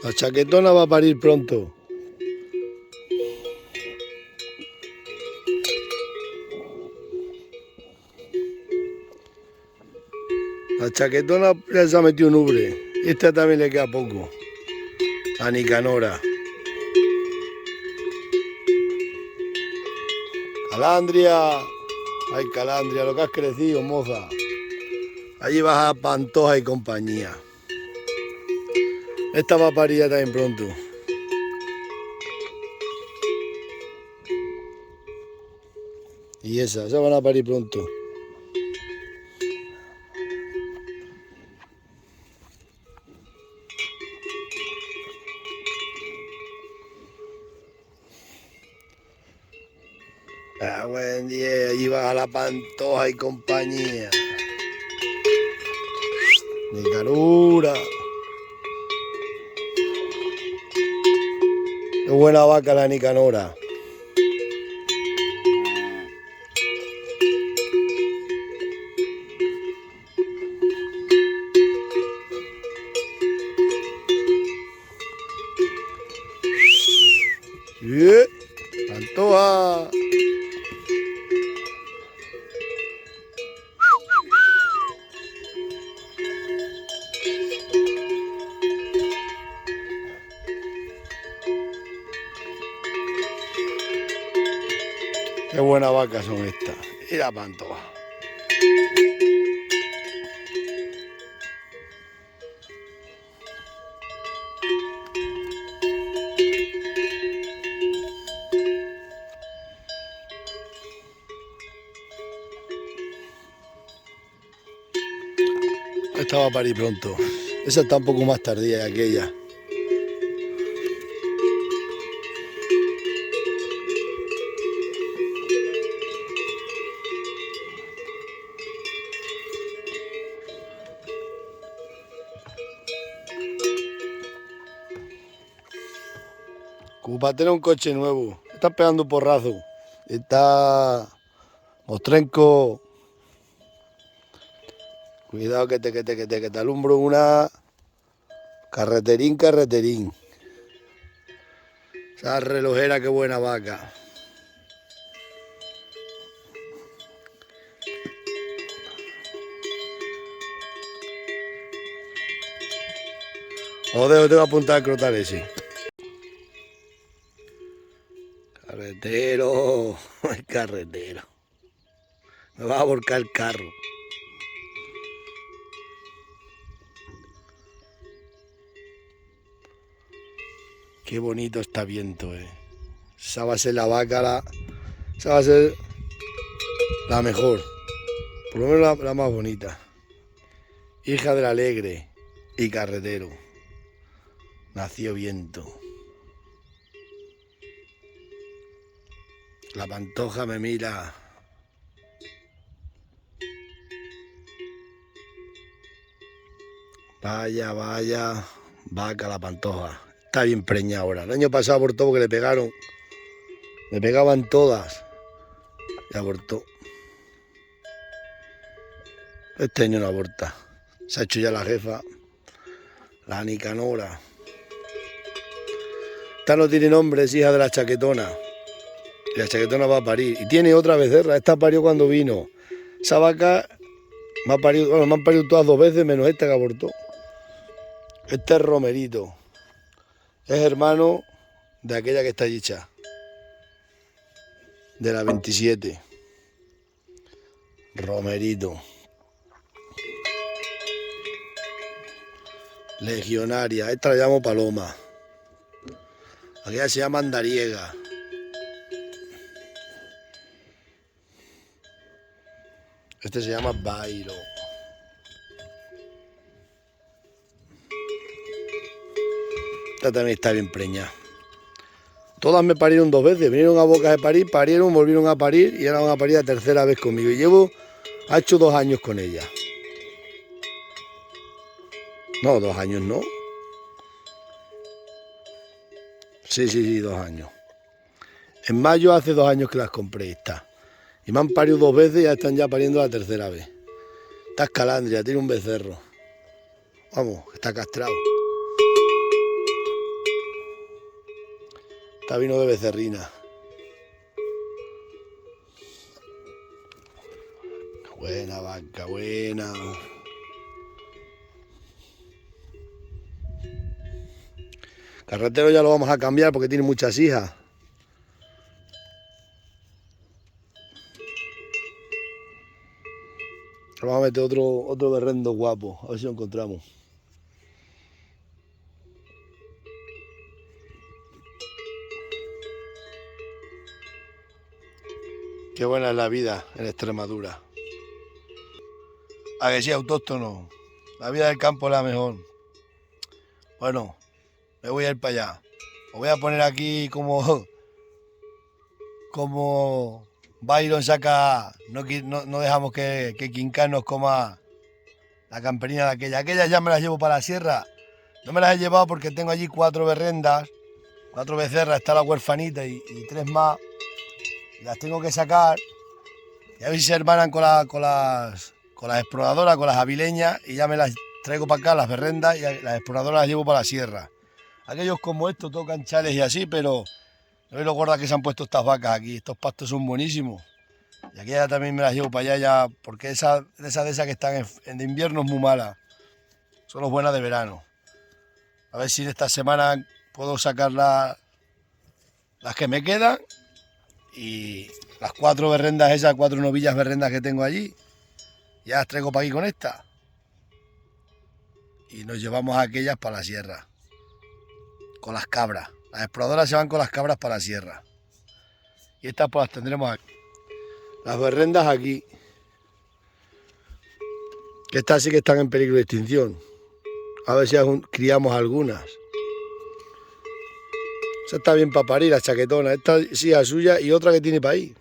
La chaquetona va a parir pronto. La chaquetona ya se ha metido un ubre. Esta también le queda poco. A Nicanora. Calandria. Ay, Calandria, lo que has crecido, moza. Allí vas a Pantoja y compañía. Esta va a parir ya también pronto. Y esas van a parir pronto. Ah, buen día, allí vas a la Pantoja y compañía. Nicanora. Qué buena vaca la Nicanora. Pantoja. Qué buenas vacas son estas. Y la Pantoja. Esta va a parir pronto. Esa está un poco más tardía que aquella. Como para tener un coche nuevo. Está pegando un porrazo. Está mostrenco. Cuidado que te alumbro una. Carreterín. Esa relojera, qué buena vaca. Joder, tengo que apuntar al crotal ese. Carretero, el carretero. Me va a volcar el carro. Qué bonito está viento, Esa va a ser la vaca, esa va a ser la mejor. Por lo menos la más bonita. Hija del alegre y carretero. Nació viento. La Pantoja me mira. Vaya, vaca la Pantoja. Está bien preñada ahora. El año pasado abortó porque le pegaron. Le pegaban todas. Y abortó. Este año no aborta. Se ha hecho ya la jefa. La Nicanora. Esta no tiene nombre, es hija de la chaquetona. Y la chaquetona va a parir. Y tiene otra becerra. Esta parió cuando vino. Esa vaca me ha parido, bueno, me han parido todas dos veces, menos esta que abortó. Este es Romerito. Es hermano de aquella que está dicha. De la 27. Romerito. Legionaria. Esta la llamo Paloma. Aquella se llama Andariega. Este se llama Bairo. Esta también está bien preñada. Todas me parieron dos veces. Vinieron a Bocas de parir, parieron, volvieron a parir y ahora van a parir la tercera vez conmigo. Y ha hecho 2 años con ella. No, 2 años no. Sí, 2 años. En mayo hace 2 años que las compré estas. Y me han parido 2 veces y ya están ya pariendo la tercera vez. Esta es Calandria, tiene un becerro. Vamos, está castrado. Está vino de becerrina. Buena vaca, buena. Carretero ya lo vamos a cambiar porque tiene muchas hijas. Vamos a meter otro berrendo guapo, a ver si lo encontramos. Qué buena es la vida en Extremadura. A que sí, autóctono. La vida del campo es la mejor. Bueno, me voy a ir para allá. Os voy a poner aquí como Byron saca, no dejamos que Quincán nos coma la camperina de aquella. Aquellas ya me las llevo para la sierra. No me las he llevado porque tengo allí 4 berrendas, 4 becerras, está la huerfanita y 3 más. Y las tengo que sacar y a ver si se hermanan con las exploradoras, con las avileñas, y ya me las traigo para acá, las berrendas, y las exploradoras las llevo para la sierra. Aquellos como estos tocan chales y así, pero no veis lo gordas que se han puesto estas vacas aquí. Estos pastos son buenísimos. Y aquella también me las llevo para allá ya, porque esas que están en invierno es muy mala. Son las buenas de verano. A ver si en esta semana puedo sacar las que me quedan. Y las 4 berrendas esas, 4 novillas berrendas que tengo allí, ya las traigo para aquí con esta. Y nos llevamos a aquellas para la sierra. Con las cabras. Las exploradoras se van con las cabras para la sierra. Y estas pues las tendremos aquí. Las berrendas aquí. Que estas sí que están en peligro de extinción. A ver si criamos algunas. Esa está bien para parir, la chaquetona. Esta sí es suya y otra que tiene para ahí.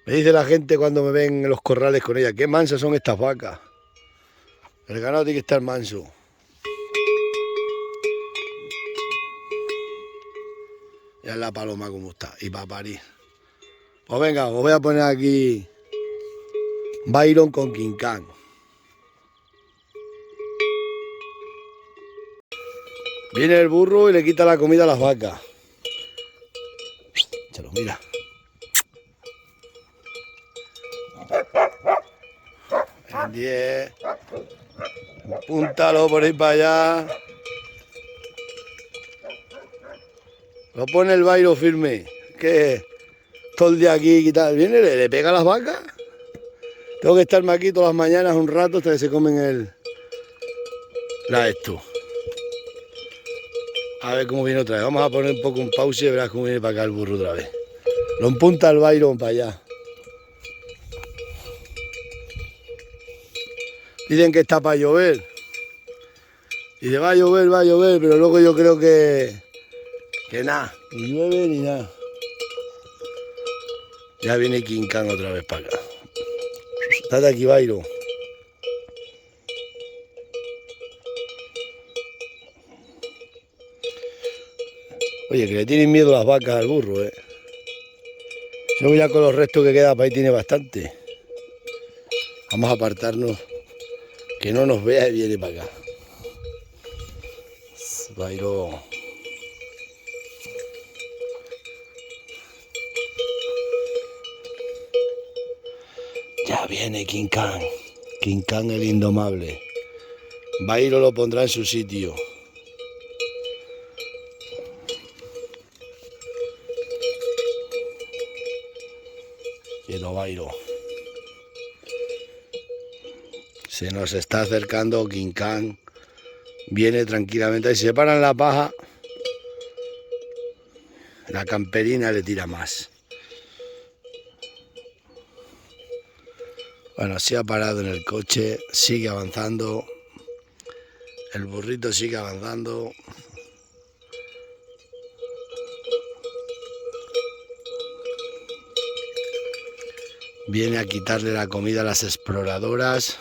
Me dice la gente cuando me ven en los corrales con ella, qué mansas son estas vacas. El ganado tiene que estar manso. Ya es la paloma como está, y para parir. Pues venga, os voy a poner aquí Byron con Quincán. Viene el burro y le quita la comida a las vacas. Échalo, mira. En 10. Apúntalo por ahí para allá. Lo pone el Byron firme. Que todo el día aquí y tal. Viene, le pega a las vacas. Tengo que estarme aquí todas las mañanas un rato hasta que se comen esto. A ver cómo viene otra vez. Vamos a poner un poco un pause y verás cómo viene para acá el burro otra vez. Lo empunta el Byron para allá. Dicen que está para llover. Dice, va a llover, pero luego yo creo que nada, ni llueve ni nada. Ya viene Quincán otra vez para acá. Estate aquí, Byron. Oye, que le tienen miedo las vacas al burro, ¿eh? Yo ya con los restos que queda para ahí tiene bastante. Vamos a apartarnos. Que no nos vea y viene para acá. Byron. Ya viene Quincán. Quincán el indomable. Byron lo pondrá en su sitio. Quieto, Byron. Se nos está acercando Quincán. Viene tranquilamente. Ahí se paran la paja. La camperina le tira más. Bueno, se ha parado en el coche. Sigue avanzando. El burrito sigue avanzando. Viene a quitarle la comida a las exploradoras.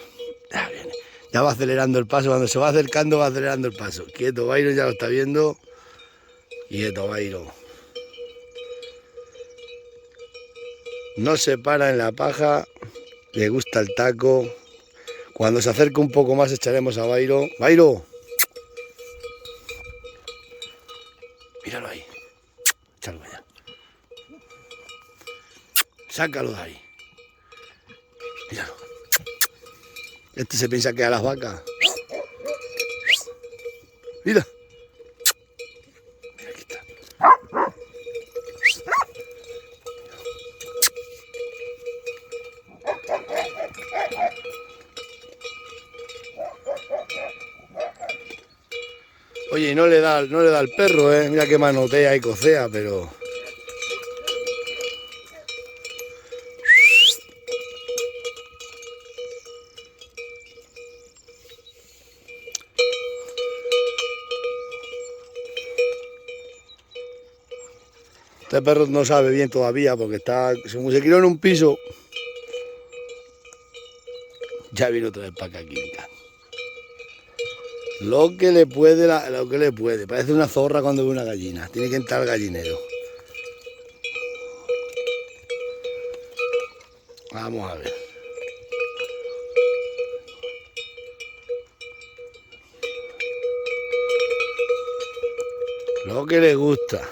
Ya viene. Ya va acelerando el paso. Cuando se va acercando va acelerando el paso. Quieto, Byron ya lo está viendo. Quieto, Byron. No se para en la paja. Le gusta el taco. Cuando se acerque un poco más echaremos a Bairo. ¡Bairo! Míralo ahí. Échalo allá. Sácalo de ahí. Míralo. Este se piensa que a las vacas. Mira. Mira, aquí está. Oye, y no le da al perro, ¿eh? Mira que manotea y cocea, pero... Este perro no sabe bien todavía porque está... Como se crió en un piso... Ya vino otra vez para acá, Quinca. Lo que le puede, lo que le puede. Parece una zorra cuando ve una gallina. Tiene que entrar al gallinero. Vamos a ver. Lo que le gusta.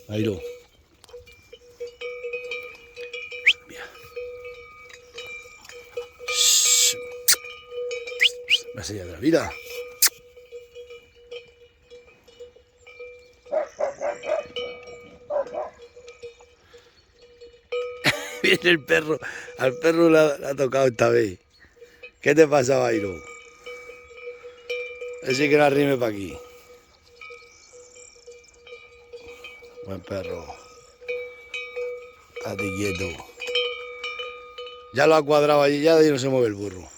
Bairo. Mira. Vas allá atrás, mira. Viene el perro. Al perro le ha tocado esta vez. ¿Qué te pasa, Bairo? Así que no arrime para aquí. Buen perro. Estate quieto. Ya lo ha cuadrado allí, ya de ahí no se mueve el burro.